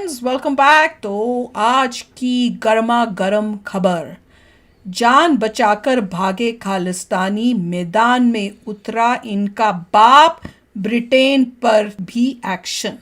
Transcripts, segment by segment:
Friends, welcome back. तो आज की गर्मा गर्म खबर, जान बचाकर भागे खालिस्तानी, मैदान में उतरा इनका बाप, ब्रिटेन पर भी एक्शन।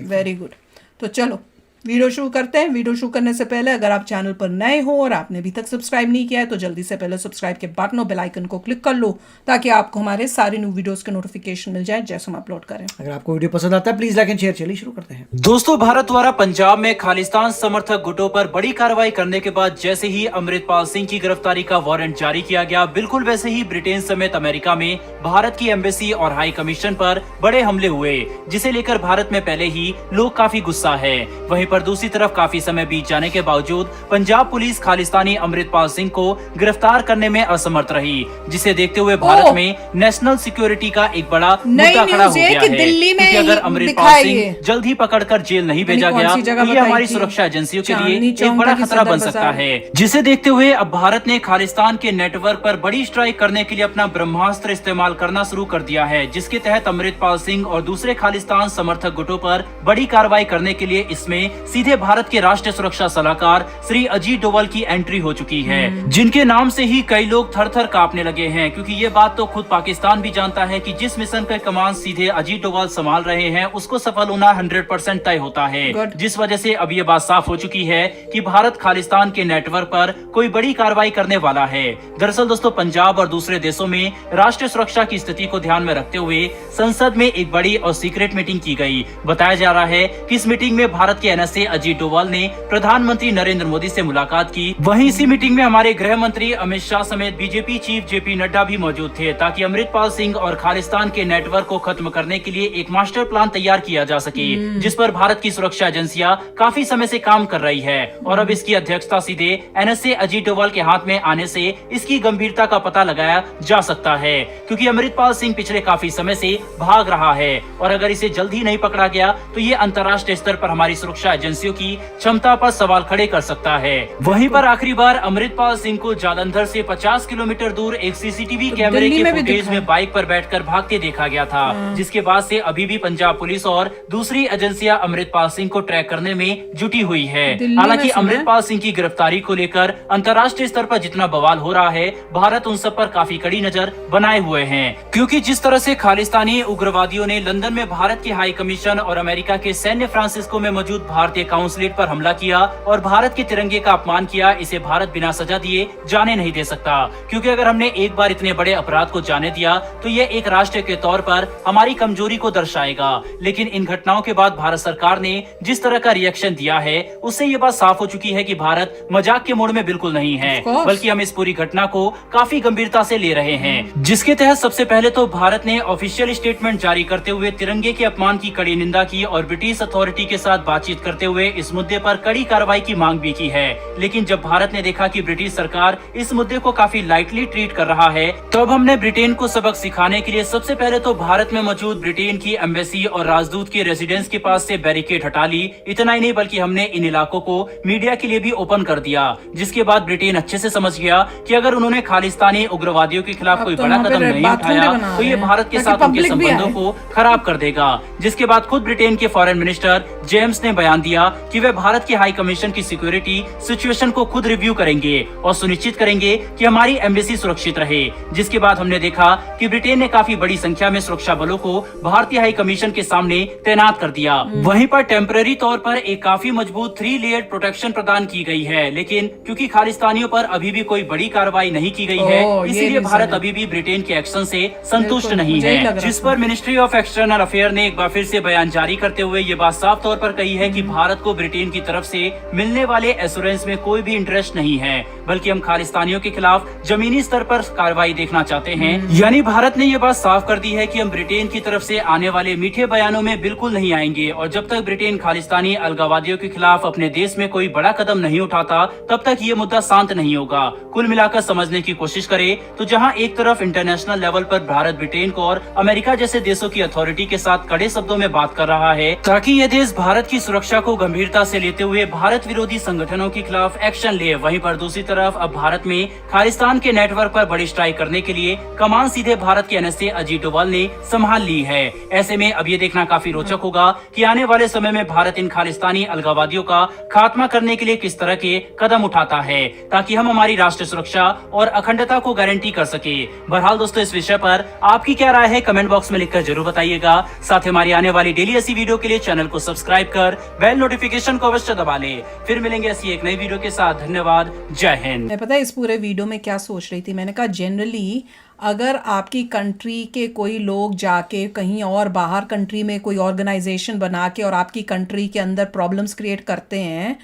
Very good. तो चलो वीडियो शुरू करते हैं। वीडियो शुरू करने से पहले अगर आप चैनल पर नए हो और आपने अभी तक सब्सक्राइब नहीं किया है तो जल्दी से पहले सब्सक्राइब के बटन और बेल आइकन को क्लिक कर लो ताकि आपको हमारे सारे न्यू वीडियोस के नोटिफिकेशन मिल जाए जैसे हम अपलोड करें। अगर आपको वीडियो पसंद आता है प्लीज लाइक एंड शेयर। चलिए शुरू करते हैं। दोस्तों, भारत द्वारा पंजाब में खालिस्तान समर्थक गुटों पर बड़ी कार्रवाई करने के बाद जैसे ही अमृतपाल सिंह की गिरफ्तारी का वारंट जारी किया गया, बिल्कुल वैसे ही ब्रिटेन समेत अमेरिका में भारत की एम्बेसी और हाई कमीशन पर बड़े हमले हुए, जिसे लेकर भारत में पहले ही लोग काफी गुस्सा है। वहीं पर दूसरी तरफ काफी समय बीत जाने के बावजूद पंजाब पुलिस खालिस्तानी अमृतपाल सिंह को गिरफ्तार करने में असमर्थ रही, जिसे देखते हुए भारत में नेशनल सिक्योरिटी का एक बड़ा मुद्दा खड़ा हो गया है। क्योंकि अगर अमृतपाल सिंह जल्द ही पकड़कर जेल नहीं भेजा गया तो ये हमारी सुरक्षा एजेंसियों के लिए एक बड़ा खतरा बन सकता है, जिसे देखते हुए अब भारत ने खालिस्तान के नेटवर्क पर बड़ी स्ट्राइक करने के लिए अपना ब्रह्मास्त्र इस्तेमाल करना शुरू कर दिया है, जिसके तहत अमृतपाल सिंह और दूसरे खालिस्तान समर्थक गुटों पर बड़ी कार्रवाई करने के लिए इसमें सीधे भारत के राष्ट्रीय सुरक्षा सलाहकार श्री अजीत डोवाल की एंट्री हो चुकी है, जिनके नाम से ही कई लोग थर थर कांपने लगे हैं। क्योंकि ये बात तो खुद पाकिस्तान भी जानता है कि जिस मिशन का कमान सीधे अजीत डोवाल संभाल रहे हैं उसको सफल होना 100% तय होता है, जिस वजह से अब ये बात साफ हो चुकी है कि भारत खालिस्तान के नेटवर्क पर कोई बड़ी कार्रवाई करने वाला है। दरअसल दोस्तों, पंजाब और दूसरे देशों में राष्ट्रीय सुरक्षा की स्थिति को ध्यान में रखते हुए संसद में एक बड़ी और सीक्रेट मीटिंग की गई। बताया जा रहा है कि इस मीटिंग में भारत के एनएसए अजीत डोवाल ने प्रधानमंत्री नरेंद्र मोदी से मुलाकात की। वहीं इसी मीटिंग में हमारे गृह मंत्री अमित शाह समेत बीजेपी चीफ जेपी नड्डा भी मौजूद थे, ताकि अमृतपाल सिंह और खालिस्तान के नेटवर्क को खत्म करने के लिए एक मास्टर प्लान तैयार किया जा सके, जिस पर भारत की सुरक्षा एजेंसियां काफी समय से काम कर रही है। और अब इसकी अध्यक्षता सीधे एनएसए अजीत डोवाल के हाथ में आने से इसकी गंभीरता का पता लगाया जा सकता है, क्योंकि अमृतपाल सिंह पिछले काफी समय से भाग रहा है और अगर इसे जल्द ही नहीं पकड़ा गया तो ये अंतर्राष्ट्रीय स्तर पर हमारी सुरक्षा एजेंसियों की क्षमता पर सवाल खड़े कर सकता है। वहीं पर आखिरी बार अमृतपाल सिंह को जालंधर से 50 किलोमीटर दूर एक सीसीटीवी कैमरे के फुटेज में बाइक पर बैठकर भागते देखा गया था, जिसके बाद से अभी भी पंजाब पुलिस और दूसरी एजेंसियां अमृतपाल सिंह को ट्रैक करने में जुटी हुई है। हालांकि अमृतपाल सिंह की गिरफ्तारी को लेकर अंतर्राष्ट्रीय स्तर पर जितना बवाल हो रहा है, भारत उन सब पर काफी कड़ी नजर बनाए हुए है। क्योंकि जिस तरह से खालिस्तानी उग्रवादियों ने लंदन में भारत की हाई कमीशन और अमेरिका के सैन्य फ्रांसिस्को में मौजूद भारतीय काउंसलेट पर हमला किया और भारत के तिरंगे का अपमान किया, इसे भारत बिना सजा दिए जाने नहीं दे सकता। क्योंकि अगर हमने एक बार इतने बड़े अपराध को जाने दिया तो ये एक राष्ट्र के तौर पर हमारी कमजोरी को दर्शाएगा। लेकिन इन घटनाओं के बाद भारत सरकार ने जिस तरह का रिएक्शन दिया है, उससे ये बात साफ हो चुकी है कि भारत मजाक के मोड में बिल्कुल नहीं है, बल्कि हम इस पूरी घटना को काफी गंभीरता से ले रहे हैं। जिसके तहत सबसे पहले तो भारत ने ऑफिशियल स्टेटमेंट जारी करते हुए तिरंगे के अपमान की कड़ी निंदा की और ब्रिटिश अथॉरिटी के साथ बातचीत करते हुए इस मुद्दे पर कड़ी कार्रवाई की मांग भी की है। लेकिन जब भारत ने देखा कि ब्रिटिश सरकार इस मुद्दे को काफी लाइटली ट्रीट कर रहा है, तो अब हमने ब्रिटेन को सबक सिखाने के लिए सबसे पहले तो भारत में मौजूद ब्रिटेन की एम्बेसी और राजदूत के रेजिडेंस के पास से बैरिकेड हटा ली। इतना ही नहीं बल्कि हमने इन इलाकों को मीडिया के लिए भी ओपन कर दिया, जिसके बाद ब्रिटेन अच्छे से समझ गया कि अगर उन्होंने खालिस्तानी उग्रवादियों के खिलाफ कोई बड़ा कदम नहीं उठाया तो ये भारत के साथ उनके संबंधों को खराब कर देगा। जिसके बाद खुद ब्रिटेन के फॉरेन मिनिस्टर जेम्स ने बयान दिया कि वे भारत की हाई कमीशन की सिक्योरिटी सिचुएशन को खुद रिव्यू करेंगे और सुनिश्चित करेंगे कि हमारी एम्बेसी सुरक्षित रहे। जिसके बाद हमने देखा कि ब्रिटेन ने काफी बड़ी संख्या में सुरक्षा बलों को भारतीय हाई कमीशन के सामने तैनात कर दिया। वहीं पर टेम्पररी तौर पर एक काफी मजबूत 3 लेयर्ड प्रोटेक्शन प्रदान की गई है। लेकिन क्योंकि खालिस्तानियों पर अभी भी कोई बड़ी कार्रवाई नहीं की गई है, इसीलिए भारत अभी भी ब्रिटेन के एक्शन से संतुष्ट नहीं है। जिस पर मिनिस्ट्री ऑफ एक्सटर्नल अफेयर ने एक बार फिर से बयान जारी करते हुए ये बात साफ तौर पर कही है कि भारत को ब्रिटेन की तरफ से मिलने वाले एश्योरेंस में कोई भी इंटरेस्ट नहीं है, बल्कि हम खालिस्तानियों के खिलाफ जमीनी स्तर पर कार्रवाई देखना चाहते हैं। यानी भारत ने ये बात साफ कर दी है कि हम ब्रिटेन की तरफ से आने वाले मीठे बयानों में बिल्कुल नहीं आएंगे और जब तक ब्रिटेन खालिस्तानी अलगाववादियों के खिलाफ अपने देश में कोई बड़ा कदम नहीं उठाता तब तक ये मुद्दा शांत नहीं होगा। कुल मिलाकर समझने की कोशिश करें तो जहाँ एक तरफ इंटरनेशनल लेवल पर भारत ब्रिटेन को और अमेरिका जैसे देशों की अथॉरिटी के साथ कड़े शब्दों में बात कर रहा है ताकि ये देश भारत की सुरक्षा को गंभीरता से लेते हुए भारत विरोधी संगठनों के खिलाफ एक्शन ले, वहीं पर दूसरी तरफ अब भारत में खालिस्तान के नेटवर्क पर बड़ी स्ट्राइक करने के लिए कमान सीधे भारत के एनएसए अजीत डोभाल ने संभाल ली है। ऐसे में अब ये देखना काफी रोचक होगा कि आने वाले समय में भारत इन खालिस्तानी अलगाववादियों का खात्मा करने के लिए किस तरह के कदम उठाता है, ताकि हम हमारी राष्ट्रीय सुरक्षा और अखंडता को गारंटी कर सके। बहरहाल दोस्तों, इस विषय पर आपकी क्या राय है कमेंट बॉक्स में लिखकर जरूर बताइएगा। साथ ही हमारी आने वाली डेली ऐसी वीडियो के लिए चैनल को सब्सक्राइब कर बेल नोटिफिकेशन को अवश्य दबा ले। फिर मिलेंगे ऐसी एक नई वीडियो के साथ। धन्यवाद। जय हिंद। मैं पता है इस पूरे वीडियो में क्या सोच रही थी, मैंने कहा जनरली अगर आपकी कंट्री के कोई लोग जाके कहीं और बाहर कंट्री में कोई ऑर्गेनाइजेशन बना के और आपकी कंट्री के अंदर प्रॉब्लम्स क्रिएट करते हैं,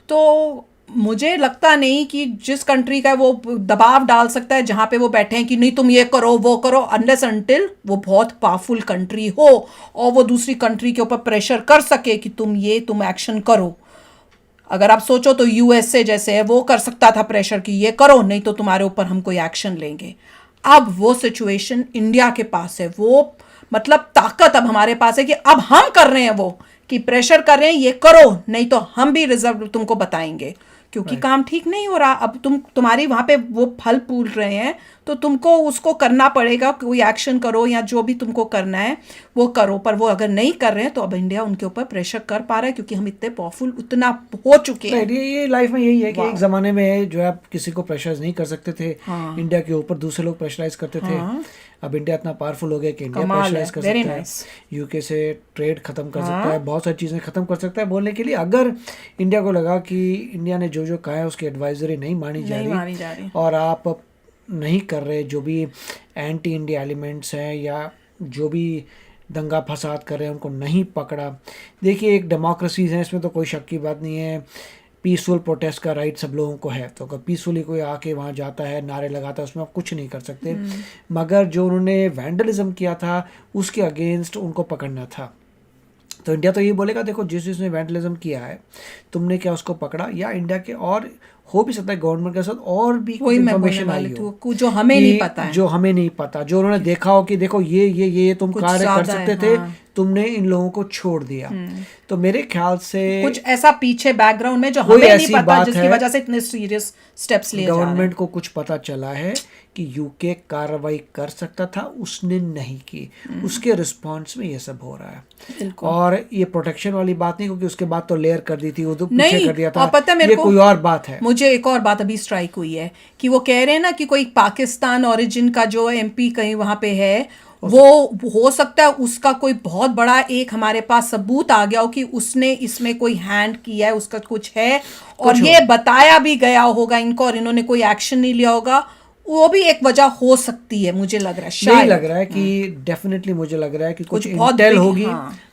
तो मुझे लगता नहीं कि जिस कंट्री का वो दबाव डाल सकता है जहाँ पे वो बैठे हैं कि नहीं तुम ये करो वो करो, अनलेस अनटिल वो बहुत पावरफुल कंट्री हो और वो दूसरी कंट्री के ऊपर प्रेशर कर सके कि तुम एक्शन करो। अगर आप सोचो तो यूएसए जैसे है, वो कर सकता था प्रेशर कि ये करो नहीं तो तुम्हारे ऊपर हम कोई एक्शन लेंगे। अब वो सिचुएशन इंडिया के पास है, वो मतलब ताकत अब हमारे पास है कि अब हम कर रहे हैं वो कि प्रेशर कर रहे हैं ये करो नहीं तो हम भी रिजल्ट तुमको बताएंगे, क्योंकि काम ठीक नहीं हो रहा। अब तुम्हारी वहां पे वो फल फूल रहे हैं तो तुमको उसको करना पड़ेगा, कोई एक्शन करो या जो भी तुमको करना है वो करो। पर वो अगर नहीं कर रहे हैं तो अब इंडिया उनके ऊपर प्रेशर कर पा रहा है क्योंकि हम इतने पावरफुल उतना हो चुके हैं। ये लाइफ में यही है कि एक जमाने में जो है आप किसी को प्रेशराइज नहीं कर सकते थे। हाँ। इंडिया के ऊपर दूसरे लोग प्रेशराइज करते थे। अब इंडिया इतना पावरफुल हो गया कि इंडिया प्रेशराइज कर सकता है, यूके से ट्रेड खत्म कर सकता है, बहुत सारी चीजें खत्म कर सकता है। बोलने के लिए अगर इंडिया को लगा कि इंडिया ने जो जो कहा है उसकी एडवाइजरी नहीं मानी जा रही और आप नहीं कर रहे, जो भी एंटी इंडिया एलिमेंट्स हैं या जो भी दंगा फसाद कर रहे हैं उनको नहीं पकड़ा। देखिए एक डेमोक्रेसीज है, इसमें तो कोई शक की बात नहीं है, पीसफुल प्रोटेस्ट का राइट सब लोगों को है। तो अगर पीसफुली कोई आके वहाँ जाता है, नारे लगाता है, उसमें आप कुछ नहीं कर सकते। मगर जो उन्होंने वैंडलिज्म किया था उसके अगेंस्ट उनको पकड़ना था। तो इंडिया तो ये बोलेगा देखो जिसने वैंडलिज्म किया है तुमने क्या उसको पकड़ा, या इंडिया के और हो भी सकता है गवर्नमेंट के साथ और भी कोई इन्फॉर्मेशन आई हो जो हमें नहीं पता है, जो हमें नहीं पता, जो उन्होंने देखा हो कि देखो ये तुम कार्य कर सकते थे, तुमने इन लोगों को छोड़ दिया। तो मेरे ख्याल से कुछ ऐसा पीछे बैकग्राउंड में जो हमें नहीं पता जिसकी वजह से इतने सीरियस स्टेप्स लिए जा रहे हैं। गवर्नमेंट को कुछ पता चला है कि यूके कार्रवाई कर सकता था, उसने नहीं की, उसके रिस्पॉन्स में ये सब हो रहा है। और ये प्रोटेक्शन वाली बात नहीं, क्योंकि उसके बाद तो लेयर कर दी थी, वो तो पीछे कर दिया था। और पता है ये कोई और बात है। मुझे एक और बात अभी स्ट्राइक हुई है कि वो कह रहे हैं ना कि कोई पाकिस्तान ओरिजिन का जो एमपी कहीं वहां पे है, वो हो सकता है उसका कोई बहुत बड़ा एक हमारे पास सबूत आ गया हो कि उसने इसमें कोई हैंड किया है, उसका कुछ है और ये बताया भी गया होगा इनको और इन्होंने कोई एक्शन नहीं लिया होगा। वो भी एक वजह हो सकती है, मुझे लग रहा है। शायद लग रहा है कि डेफिनेटली मुझे लग रहा है कि कुछ इंटेल होगी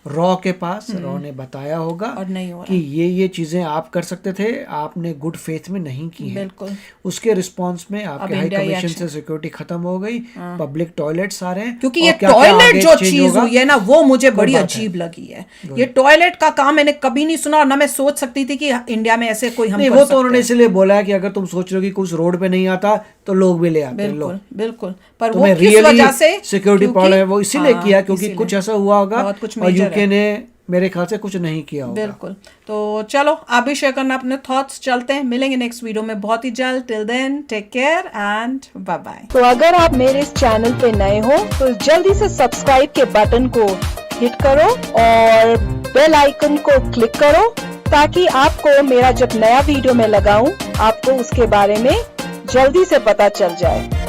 रॉ के पास, रॉ ने बताया होगा और नहीं हो कि ये चीजें आप कर सकते थे, आपने गुड फेथ में नहीं की है। बिल्कुल। उसके रिस्पांस में आपके हाई कमीशन से सिक्योरिटी खत्म हो गई, पब्लिक टॉयलेट्स आ रहे हैं, क्योंकि ये टॉयलेट जो चीज हुई है ना वो मुझे बड़ी अजीब लगी है। ये टॉयलेट का काम मैंने कभी नहीं सुना और ना मैं सोच सकती थी कि इंडिया में ऐसे कोई हम वो तो उन्होंने इसलिए बोला है कि अगर तुम सोच रहे हो कि कुछ रोड पे नहीं आता तो लोग भी ले आते हैं। बिल्कुल बिल्कुल। पर वो किस वजह से सिक्योरिटी प्रॉब्लम है, वो इसीलिए किया क्योंकि कुछ ऐसा हुआ होगा और यूके ने मेरे ख्याल से कुछ नहीं किया होगा। बिल्कुल। तो चलो आप भी शेयर करना अपने थॉट्स। चलते हैं, मिलेंगे नेक्स्ट वीडियो में बहुत ही जल्द। Till then take care and bye bye. तो अगर आप मेरे इस चैनल पे नए हो तो जल्दी से सब्सक्राइब के बटन को हिट करो और बेल आइकन को क्लिक करो ताकि आपको मेरा जब नया वीडियो मैं लगाऊं आपको उसके बारे में जल्दी से पता चल जाए।